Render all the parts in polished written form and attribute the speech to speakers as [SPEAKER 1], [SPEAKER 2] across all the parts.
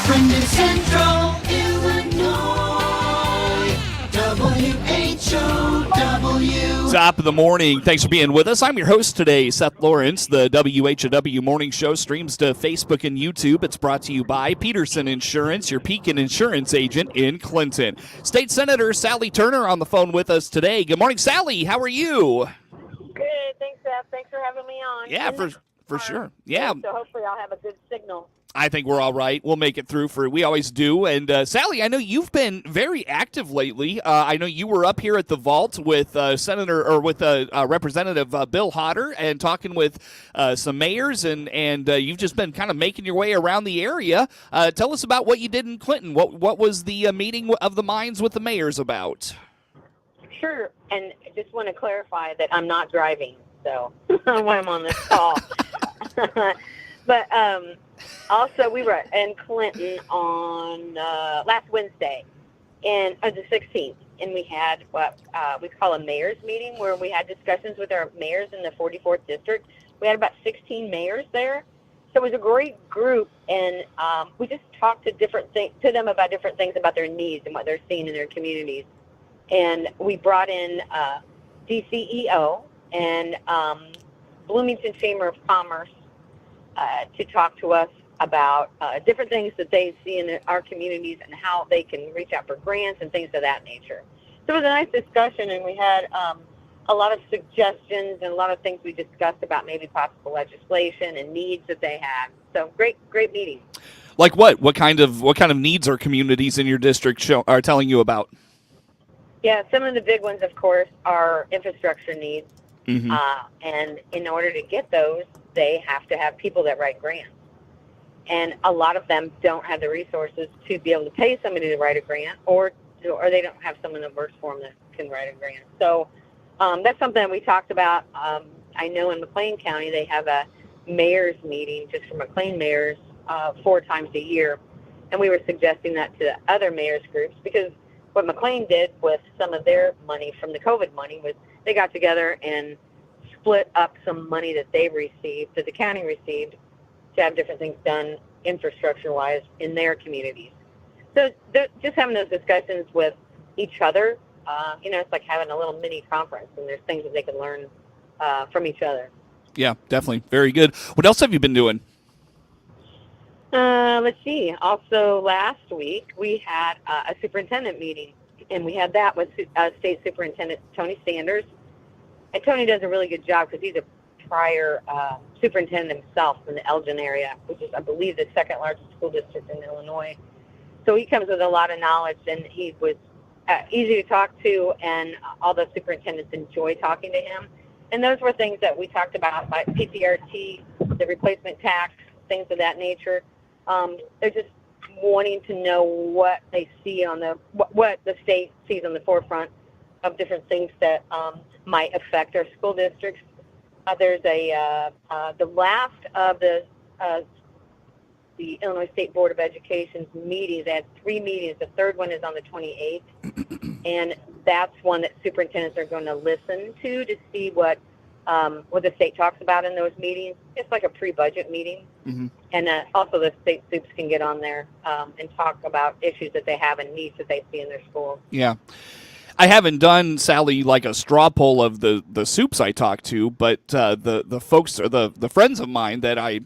[SPEAKER 1] Clinton Central, Illinois, WHOW.
[SPEAKER 2] Top of the morning. Thanks for being with us. I'm your host today, Seth Lawrence. The WHOW Morning Show streams to Facebook and YouTube. It's brought to you by Peterson Insurance, your Pekin Insurance agent in Clinton. State Senator Sen Turner on the phone with us today. Good morning, Sally. How are you?
[SPEAKER 3] Good. Thanks, Seth. Thanks for having me on.
[SPEAKER 2] Yeah, for sure. Yeah.
[SPEAKER 3] So hopefully I'll have a good signal.
[SPEAKER 2] I think we're all right. We'll make it through we always do. And Sally, I know you've been very active lately. I know you were up here at the vault with Representative Bill Hodder and talking with some mayors, and you've just been kind of making your way around the area. Tell us about what you did in Clinton. What was the meeting of the minds with the mayors about?
[SPEAKER 3] Sure. And I just want to clarify that I'm not driving, so when I'm on this call. But also, we were in Clinton on last Wednesday, and the 16th, and we had what we call a mayor's meeting, where we had discussions with our mayors in the 44th district. We had about 16 mayors there, so it was a great group, and we just talked to them about different things about their needs and what they're seeing in their communities. And we brought in DCEO and Bloomington Chamber of Commerce to talk to us about different things that they see in our communities and how they can reach out for grants and things of that nature. So it was a nice discussion, and we had a lot of suggestions and a lot of things we discussed about maybe possible legislation and needs that they had. So great meeting.
[SPEAKER 2] Like what? What kind of needs are communities in your district are telling you about?
[SPEAKER 3] Yeah, some of the big ones, of course, are infrastructure needs.
[SPEAKER 2] Mm-hmm.
[SPEAKER 3] And in order to get those, they have to have people that write grants. And a lot of them don't have the resources to be able to pay somebody to write a grant, or they don't have someone that works for them that can write a grant. So that's something that we talked about. I know in McLean County they have a mayor's meeting just for McLean mayors 4 times a year. And we were suggesting that to other mayors groups, because what McLean did with some of their money from the COVID money was they got together and split up some money that they received, that the county received, to have different things done infrastructure-wise in their communities. So just having those discussions with each other, it's like having a little mini conference, and there's things that they can learn from each other.
[SPEAKER 2] Yeah, definitely. Very good. What else have you been doing?
[SPEAKER 3] Let's see. Also, last week we had a superintendent meeting, and we had that with State Superintendent Tony Sanders. And Tony does a really good job because he's a prior superintendent himself in the Elgin area, which is, I believe, the second largest school district in Illinois. So he comes with a lot of knowledge, and he was easy to talk to, and all the superintendents enjoy talking to him. And those were things that we talked about, like PPRT, the replacement tax, things of that nature. They're just wanting to know what they see on what the state sees on the forefront of different things that might affect our school districts. There's the last of the Illinois State Board of Education's meetings. They had 3 meetings. The third one is on the 28th, and that's one that superintendents are going to listen to see what the state talks about in those meetings. It's like a pre-budget meeting. Mm-hmm. And also the state soups can get on there and talk about issues that they have and needs that they see in their schools.
[SPEAKER 2] Yeah. I haven't done, Sally, like a straw poll of the soups I talk to, but the folks or the friends of mine that I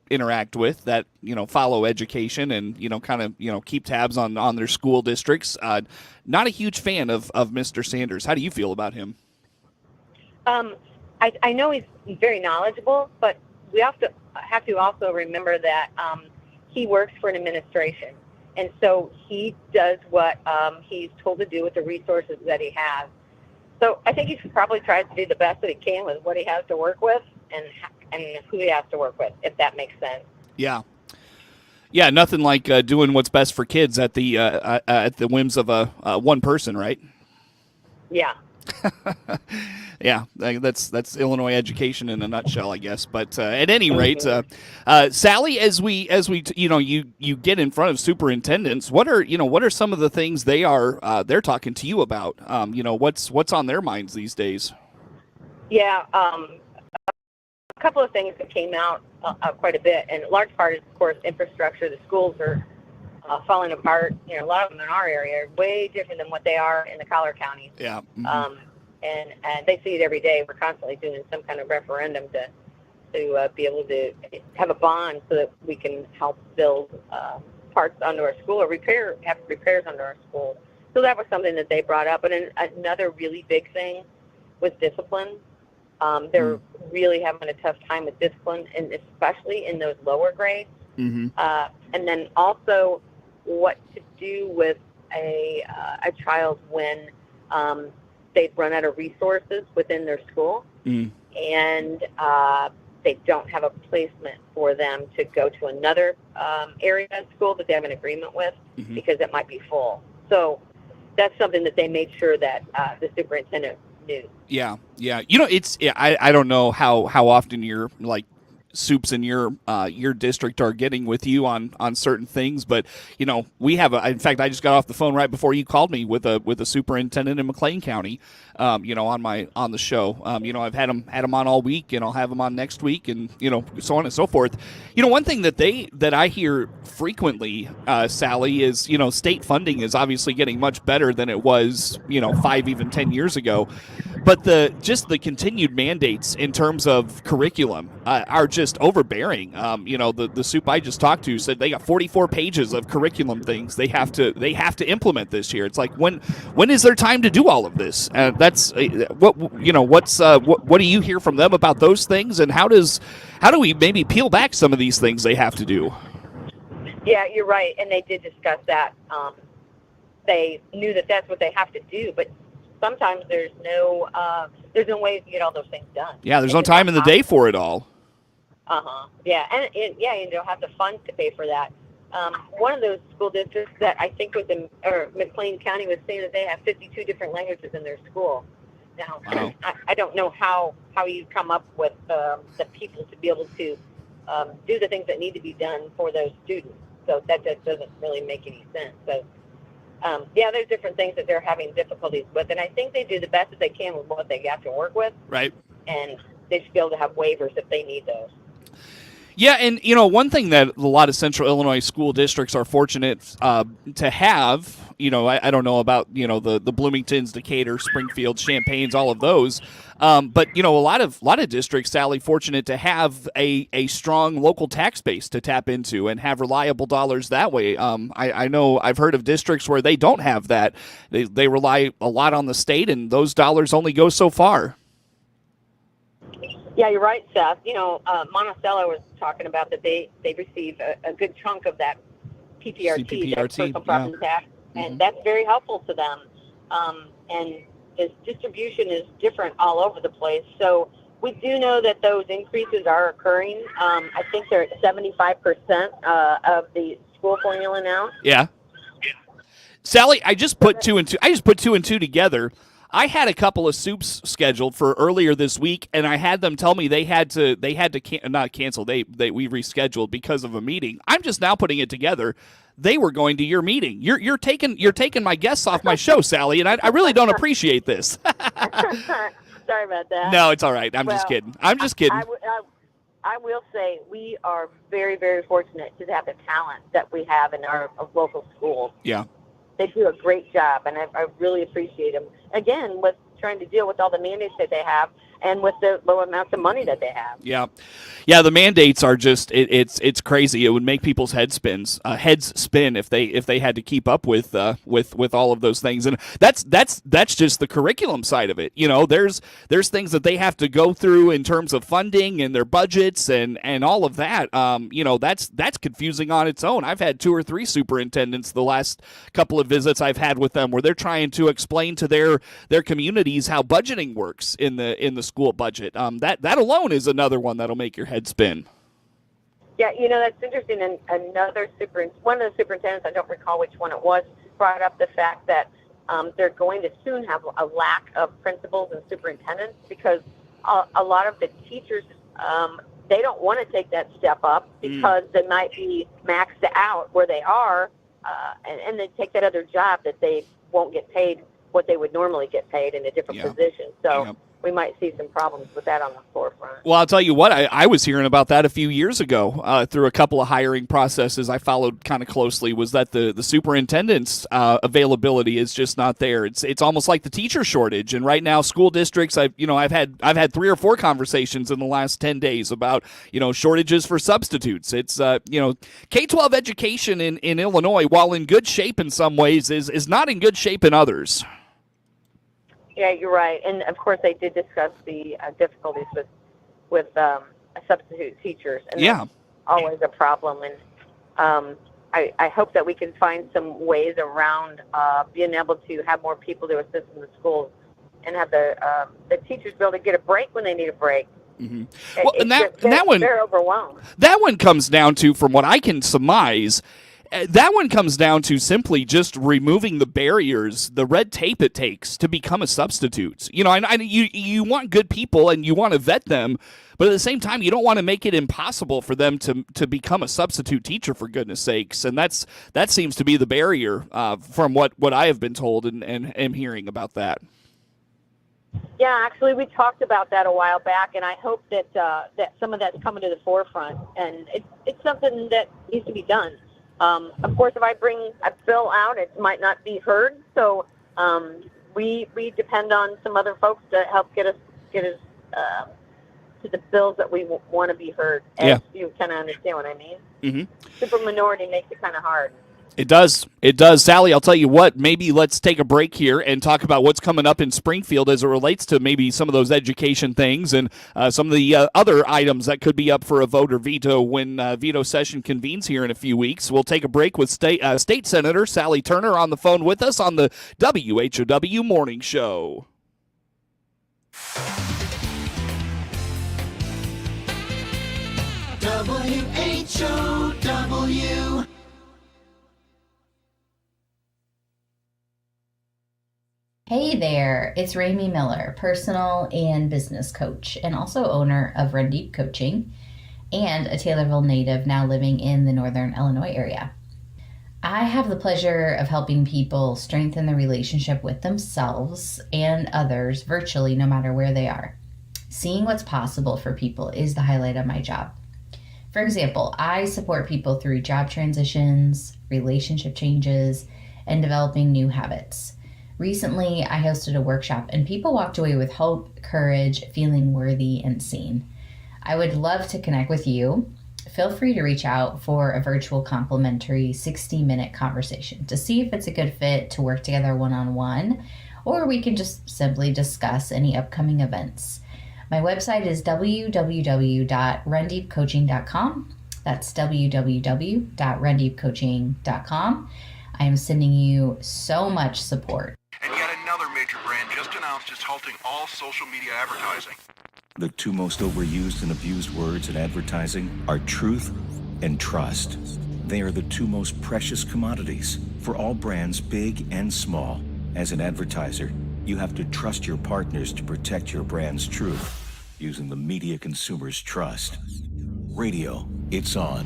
[SPEAKER 2] interact with that follow education and kind of keep tabs on their school districts. Not a huge fan of Mr. Sanders. How do you feel about him?
[SPEAKER 3] I know he's very knowledgeable, but we have to also remember that he works for an administration. And so he does what he's told to do with the resources that he has. So I think he probably tries to do the best that he can with what he has to work with and who he has to work with, if that makes sense.
[SPEAKER 2] Yeah. Yeah, nothing like doing what's best for kids at the whims of one person, right?
[SPEAKER 3] Yeah.
[SPEAKER 2] Yeah, that's Illinois education in a nutshell, I guess. But at any rate, Sally, as we you get in front of superintendents, what are some of the things they're talking to you about? What's on their minds these days?
[SPEAKER 3] Yeah, a couple of things that came out quite a bit, and a large part is, of course, infrastructure. The schools are falling apart. You know, a lot of them in our area are way different than what they are in the collar counties.
[SPEAKER 2] Yeah. Mm-hmm.
[SPEAKER 3] And they see it every day. We're constantly doing some kind of referendum to be able to have a bond so that we can help build parts onto our school or have repairs onto our school. So that was something that they brought up. And another really big thing was discipline. They're really having a tough time with discipline, and especially in those lower grades.
[SPEAKER 2] Mm-hmm.
[SPEAKER 3] And then also what to do with a child when they've run out of resources within their school and they don't have a placement for them to go to another area of school that they have an agreement with because it might be full. So that's something that they made sure that the superintendent knew. Yeah.
[SPEAKER 2] You know, I don't know how often you're like soups in your district are getting with you on certain things, but you know, we have in fact I just got off the phone right before you called me with a superintendent in McLean County, you know, on the show. You know, I've had him on all week, and I'll have him on next week, and you know, so on and so forth. You know, one thing that I hear frequently, Sally, is, you know, state funding is obviously getting much better than it was, you know, 5 even 10 years ago, but the continued mandates in terms of curriculum are just overbearing. You know, the soup I just talked to said they got 44 pages of curriculum things they have to implement this year. It's like, when is there time to do all of this? That's what do you hear from them about those things, and how do we maybe peel back some of these things they have to do?
[SPEAKER 3] Yeah, you're right, and they did discuss that. They knew that that's what they have to do, but sometimes there's no way to get all those things done.
[SPEAKER 2] Yeah, there's no time in the day for it all.
[SPEAKER 3] Yeah, and you don't have the funds to pay for that. One of those school districts that I think was in McLean County was saying that they have 52 different languages in their school. Now, wow. I don't know how you come up with the people to be able to do the things that need to be done for those students. So that just doesn't really make any sense. So, yeah, there's different things that they're having difficulties with, and I think they do the best that they can with what they have to work with. Right. And they should be able to have waivers if they need those.
[SPEAKER 2] Yeah, and you know, one thing that a lot of Central Illinois school districts are fortunate to have, you know, I don't know about, you know, the Bloomingtons, Decatur, Springfield, Champagnes, all of those, but you know, a lot of districts, Sally, fortunate to have a strong local tax base to tap into and have reliable dollars that way. I know I've heard of districts where they don't have that. They rely a lot on the state, and those dollars only go so far.
[SPEAKER 3] Yeah, you're right, Seth. You know, Monticello was talking about that they receive a good chunk of that PPRT, that personal property tax, and that's very helpful to them. And this distribution is different all over the place. So we do know that those increases are occurring. I think they're at 75% of the school formula now. Yeah.
[SPEAKER 2] Sally, I just put two and two together. I had a couple of soups scheduled for earlier this week, and I had them tell me they had to not cancel. We rescheduled because of a meeting. I'm just now putting it together. They were going to your meeting. You're taking my guests off my show, Sally, and I really don't appreciate this.
[SPEAKER 3] Sorry about that.
[SPEAKER 2] No, it's all right. I'm just kidding.
[SPEAKER 3] I will say we are very, very fortunate to have the talent that we have in our local schools. Yeah. They do a great job, and I really appreciate them. Again, with trying to deal with all the mandates that they have and with the low amounts of money that they have.
[SPEAKER 2] Yeah, the mandates are just it's crazy. It would make people's heads spin if they had to keep up with all of those things. And that's just the curriculum side of it. You know, there's things that they have to go through in terms of funding and their budgets and all of that. You know, that's confusing on its own. I've had 2 or 3 superintendents the last couple of visits I've had with them where they're trying to explain to their communities how budgeting works in the school budget. That alone is another one that'll make your head spin.
[SPEAKER 3] Yeah, you know, that's interesting. And one of the superintendents, I don't recall which one it was, brought up the fact that they're going to soon have a lack of principals and superintendents because a lot of the teachers, they don't want to take that step up because they might be maxed out where they are, and they take that other job that they won't get paid what they would normally get paid in a different position. So we might see some problems with that on the forefront.
[SPEAKER 2] Well, I'll tell you what, I was hearing about that a few years ago through a couple of hiring processes I followed kind of closely, was that the superintendent's availability is just not there. It's almost like the teacher shortage. And right now, school districts, I've had 3 or 4 conversations in the last 10 days about, shortages for substitutes. It's, K-12 education in Illinois, while in good shape in some ways, is not in good shape in others.
[SPEAKER 3] Yeah, you're right. And of course, they did discuss the difficulties with substitute teachers, and that's always a problem. And I hope that we can find some ways around being able to have more people to assist in the schools, and have the teachers be able to get a break when they need a break.
[SPEAKER 2] Mm-hmm. Well, and that one,
[SPEAKER 3] they're overwhelmed.
[SPEAKER 2] That one comes down to, from what I can surmise, that one comes down to simply just removing the barriers, the red tape it takes to become a substitute. You want good people and you want to vet them, but at the same time, you don't want to make it impossible for them to become a substitute teacher, for goodness sakes. And that seems to be the barrier from what I have been told and am hearing about that.
[SPEAKER 3] Yeah, actually, we talked about that a while back, and I hope that that some of that's coming to the forefront, and it's something that needs to be done. Of course, if I bring a bill out, it might not be heard. So we depend on some other folks to help get us to the bills that we want to be heard. And you kind of understand what I mean. Mm-hmm. Superminority makes it kind of hard.
[SPEAKER 2] It does. Sally, I'll tell you what, maybe let's take a break here and talk about what's coming up in Springfield as it relates to maybe some of those education things and some of the other items that could be up for a vote or veto when veto session convenes here in a few weeks. We'll take a break with State Senator Sally Turner on the phone with us on the WHOW Morning Show.
[SPEAKER 1] WHOW.
[SPEAKER 4] Hey there, it's Ramey Miller, personal and business coach, and also owner of Run Deep Coaching, and a Taylorville native now living in the Northern Illinois area. I have the pleasure of helping people strengthen the relationship with themselves and others virtually, no matter where they are. Seeing what's possible for people is the highlight of my job. For example, I support people through job transitions, relationship changes, and developing new habits. Recently, I hosted a workshop and people walked away with hope, courage, feeling worthy and seen. I would love to connect with you. Feel free to reach out for a virtual complimentary 60-minute conversation to see if it's a good fit to work together one-on-one, or we can just simply discuss any upcoming events. My website is www.rundeepcoaching.com. That's www.rundeepcoaching.com. I am sending you so much support.
[SPEAKER 5] And yet another major brand just announced it's halting all social media advertising.
[SPEAKER 6] The two most overused and abused words in advertising are truth and trust. They are the two most precious commodities for all brands, big and small. As an advertiser, you have to trust your partners to protect your brand's truth using the media consumers trust. Radio, it's on.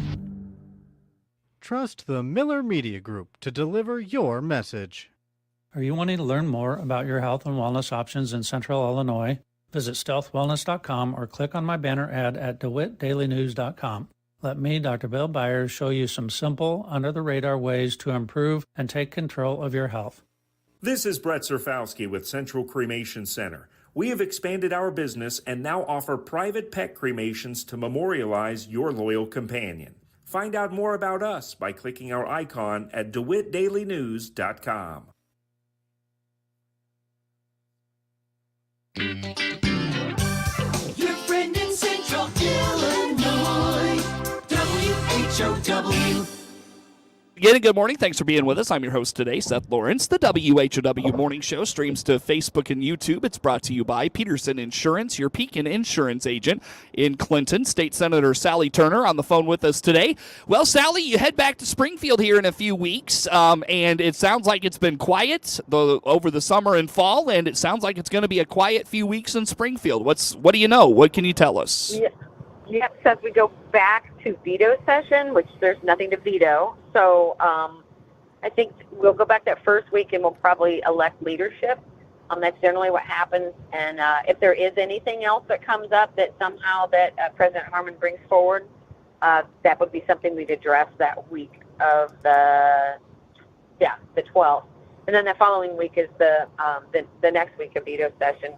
[SPEAKER 7] Trust the Miller Media Group to deliver your message.
[SPEAKER 8] Are you wanting to learn more about your health and wellness options in Central Illinois? Visit stealthwellness.com or click on my banner ad at DeWittDailyNews.com. Let me, Dr. Bill Byers, show you some simple, under-the-radar ways to improve and take control of your health.
[SPEAKER 9] This is Brett Zerfowski with Central Cremation Center. We have expanded our business and now offer private pet cremations to memorialize your loyal companion. Find out more about us by clicking our icon at DeWittDailyNews.com.
[SPEAKER 1] Your friend in Central Illinois. WHOW.
[SPEAKER 2] Again, good morning. Thanks for being with us. I'm your host today, Seth Lawrence. The WHOW Morning Show streams to Facebook and YouTube. It's brought to you by Peterson Insurance, your Pekin Insurance agent in Clinton. State Senator Sally Turner on the phone with us today. Well, Sally, you head back to Springfield here in a few weeks, and it sounds like it's been quiet over the summer and fall, and it sounds like it's going to be a quiet few weeks in Springfield. What do you know? What can you tell us?
[SPEAKER 3] Yep, since we go back to veto session, which there's nothing to veto. So I think we'll go back that first week and we'll probably elect leadership. That's generally what happens. And if there is anything else that comes up that somehow that President Harmon brings forward, that would be something we'd address that week of the 12th. And then the following week is the next week of veto session,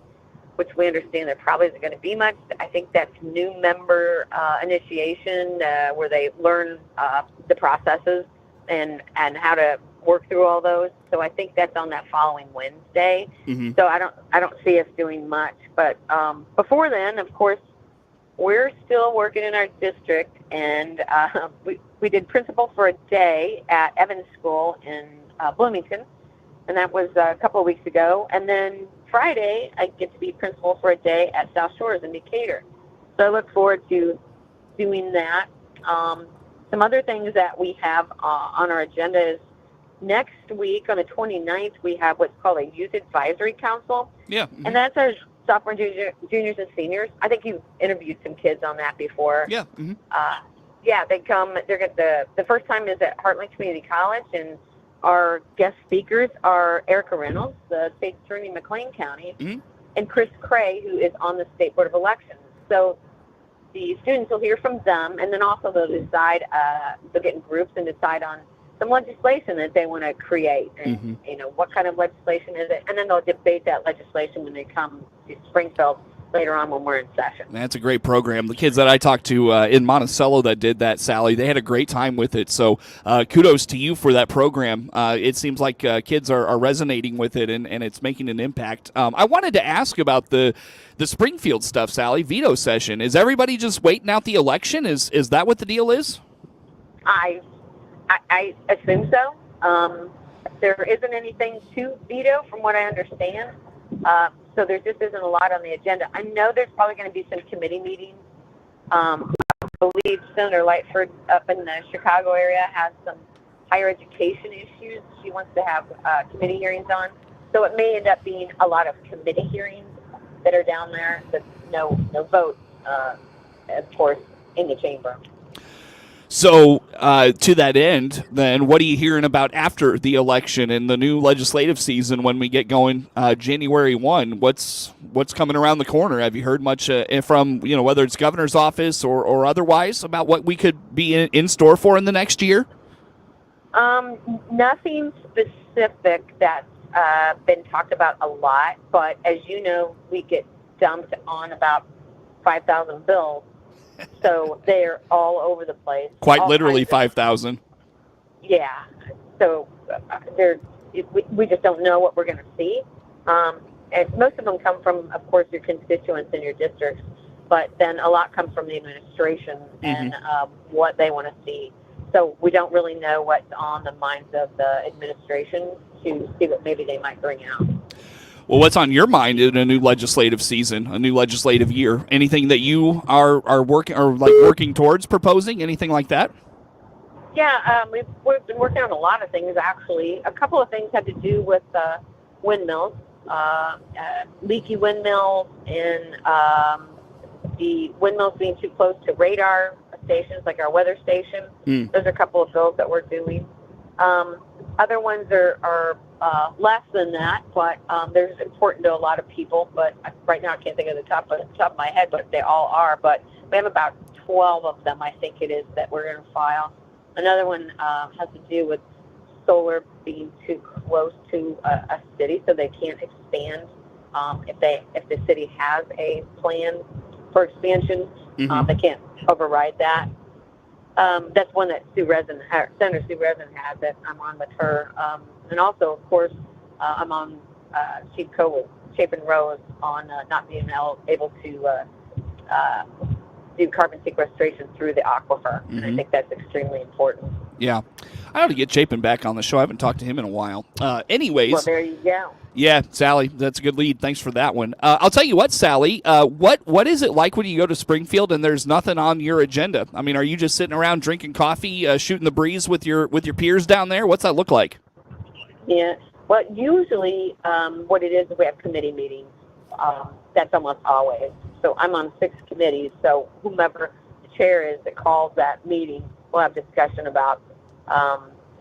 [SPEAKER 3] which we understand there probably isn't going to be much. I think that's new member initiation where they learn the processes and how to work through all those. So I think that's on that following Wednesday.
[SPEAKER 2] Mm-hmm.
[SPEAKER 3] So I don't see us doing much. But before then, of course, we're still working in our district, and we did principal for a day at Evans School in Bloomington, and that was a couple of weeks ago. And then Friday, I get to be principal for a day at South Shores in Decatur. So I look forward to doing that. Some other things that we have on our agenda is next week on the 29th, we have what's called a Youth Advisory Council.
[SPEAKER 2] Yeah. Mm-hmm.
[SPEAKER 3] And that's our sophomore, juniors, and seniors. I think you've interviewed some kids on that before.
[SPEAKER 2] Yeah. Mm-hmm.
[SPEAKER 3] Yeah, they come. The first time is at Heartland Community College, and our guest speakers are Erica Reynolds, the state attorney in McLean County,
[SPEAKER 2] mm-hmm.
[SPEAKER 3] and Chris Cray, who is on the State Board of Elections. So the students will hear from them, and then also they'll decide, they'll get in groups and decide on some legislation that they want to create, and
[SPEAKER 2] mm-hmm.
[SPEAKER 3] What kind of legislation is it, and then they'll debate that legislation when they come to Springfield later on when we're in session.
[SPEAKER 2] That's a great program. The kids that I talked to in Monticello that did that, Sally, they had a great time with it. So kudos to you for that program. It seems like kids are resonating with it, and it's making an impact. I wanted to ask about the Springfield stuff, Sally, veto session. Is everybody just waiting out the election? Is that what the deal is?
[SPEAKER 3] I assume so. There isn't anything to veto from what I understand. So there just isn't a lot on the agenda. I know there's probably going to be some committee meetings. I believe Senator Lightford up in the Chicago area has some higher education issues she wants to have committee hearings on. So it may end up being a lot of committee hearings that are down there, but no vote, of course, in the chamber.
[SPEAKER 2] So to that end, then, what are you hearing about after the election and the new legislative season when we get going January 1? What's coming around the corner? Have you heard much from, whether it's governor's office or otherwise, about what we could be in store for in the next year?
[SPEAKER 3] Nothing specific that's been talked about a lot, but as you know, we get dumped on about 5,000 bills. So they're all over the place.
[SPEAKER 2] Quite literally 5,000.
[SPEAKER 3] Yeah. So we just don't know what we're going to see. And most of them come from, of course, your constituents in your districts, but then a lot comes from the administration and what they want to see. So we don't really know what's on the minds of the administration to see what maybe they might bring out.
[SPEAKER 2] Well, what's on your mind in a new legislative season, a new legislative year? Anything that you are working towards proposing? Anything like that?
[SPEAKER 3] Yeah, we've been working on a lot of things, actually. A couple of things had to do with windmills, leaky windmills, and the windmills being too close to radar stations, like our weather station. Those are a couple of bills that we're doing. Other ones are less than that, but they're important to a lot of people. But right now I can't think of the top of my head, but they all are. But we have about 12 of them, I think it is, that we're going to file. Another one has to do with solar being too close to a city, so they can't expand. If the city has a plan for expansion, they can't override that. That's one that Senator Sue Resin has that I'm on with her. And also, of course, I'm on Chief Co with Chapin Rose on not being able to do carbon sequestration through the aquifer. And I think that's extremely important.
[SPEAKER 2] Yeah. I ought to get Chapin back on the show. I haven't talked to him in a while. Anyways.
[SPEAKER 3] Well, there you go.
[SPEAKER 2] Yeah, Sally, that's a good lead. Thanks for that one. I'll tell you what, Sally, what is it like when you go to Springfield and there's nothing on your agenda? I mean, are you just sitting around drinking coffee, shooting the breeze with your peers down there? What's that look like?
[SPEAKER 3] Yeah. Well, usually what it is we have committee meetings. That's almost always. So I'm on 6 committees, so whomever the chair is that calls that meeting, we'll have discussion about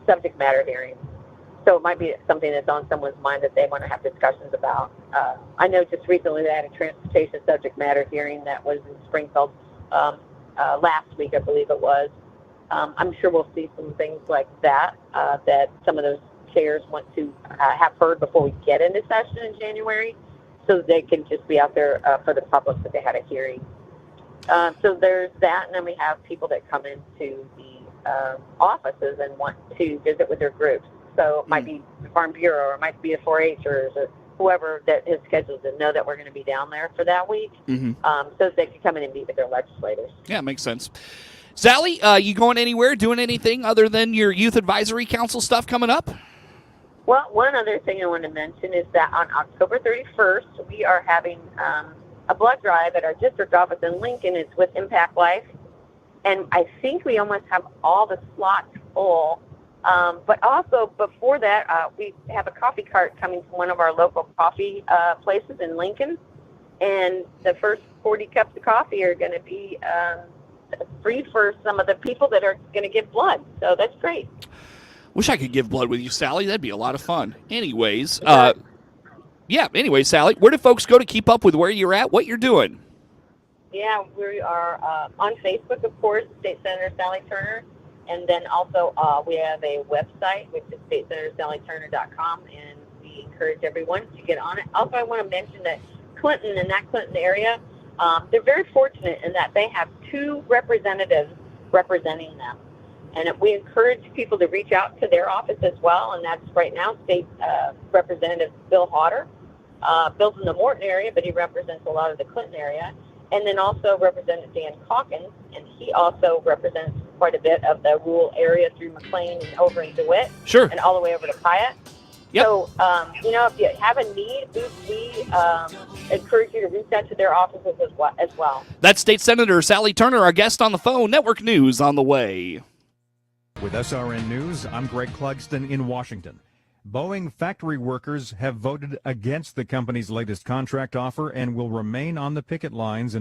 [SPEAKER 3] subject matter hearings. So it might be something that's on someone's mind that they want to have discussions about. I know just recently they had a transportation subject matter hearing that was in Springfield last week, I believe it was. I'm sure we'll see some things like that that some of those chairs want to have heard before we get into session in January, so that they can just be out there for the public that they had a hearing. So there's that, and then we have people that come into the offices and want to visit with their groups. So it might be the Farm Bureau, or it might be a 4-Hers, or whoever that is scheduled to know that we're going to be down there for that week, so that they can come in and meet with their legislators.
[SPEAKER 2] Yeah, makes sense. Sally, you going anywhere, doing anything other than your Youth Advisory Council stuff coming up?
[SPEAKER 3] Well, one other thing I want to mention is that on October 31st, we are having a blood drive at our district office in Lincoln. It's with Impact Life. And I think we almost have all the slots full. But also before that, we have a coffee cart coming from one of our local coffee places in Lincoln. And the first 40 cups of coffee are going to be free for some of the people that are going to give blood. So that's great.
[SPEAKER 2] Wish I could give blood with you, Sally. That'd be a lot of fun. Anyways, Anyway, Sally, where do folks go to keep up with where you're at, what you're doing?
[SPEAKER 3] Yeah, we are on Facebook, of course, State Senator Sally Turner. And then also we have a website, which is statesenatorsallyturner.com, and we encourage everyone to get on it. Also, I want to mention that Clinton, in that Clinton area, they're very fortunate in that they have 2 representatives representing them. And we encourage people to reach out to their office as well, and that's right now State Representative Bill Hodder. Bill's in the Morton area, but he represents a lot of the Clinton area. And then also Representative Dan Calkins, and he also represents quite a bit of the rural area through McLean and over in DeWitt.
[SPEAKER 2] Sure.
[SPEAKER 3] And all the way over to Piatt.
[SPEAKER 2] Yep.
[SPEAKER 3] So, if you have a need, we encourage you to reach out to their offices as well.
[SPEAKER 2] That's State Senator Sally Turner, our guest on the phone. Network News on the way.
[SPEAKER 10] With SRN News, I'm Greg Clugston in Washington. Boeing factory workers have voted against the company's latest contract offer and will remain on the picket lines in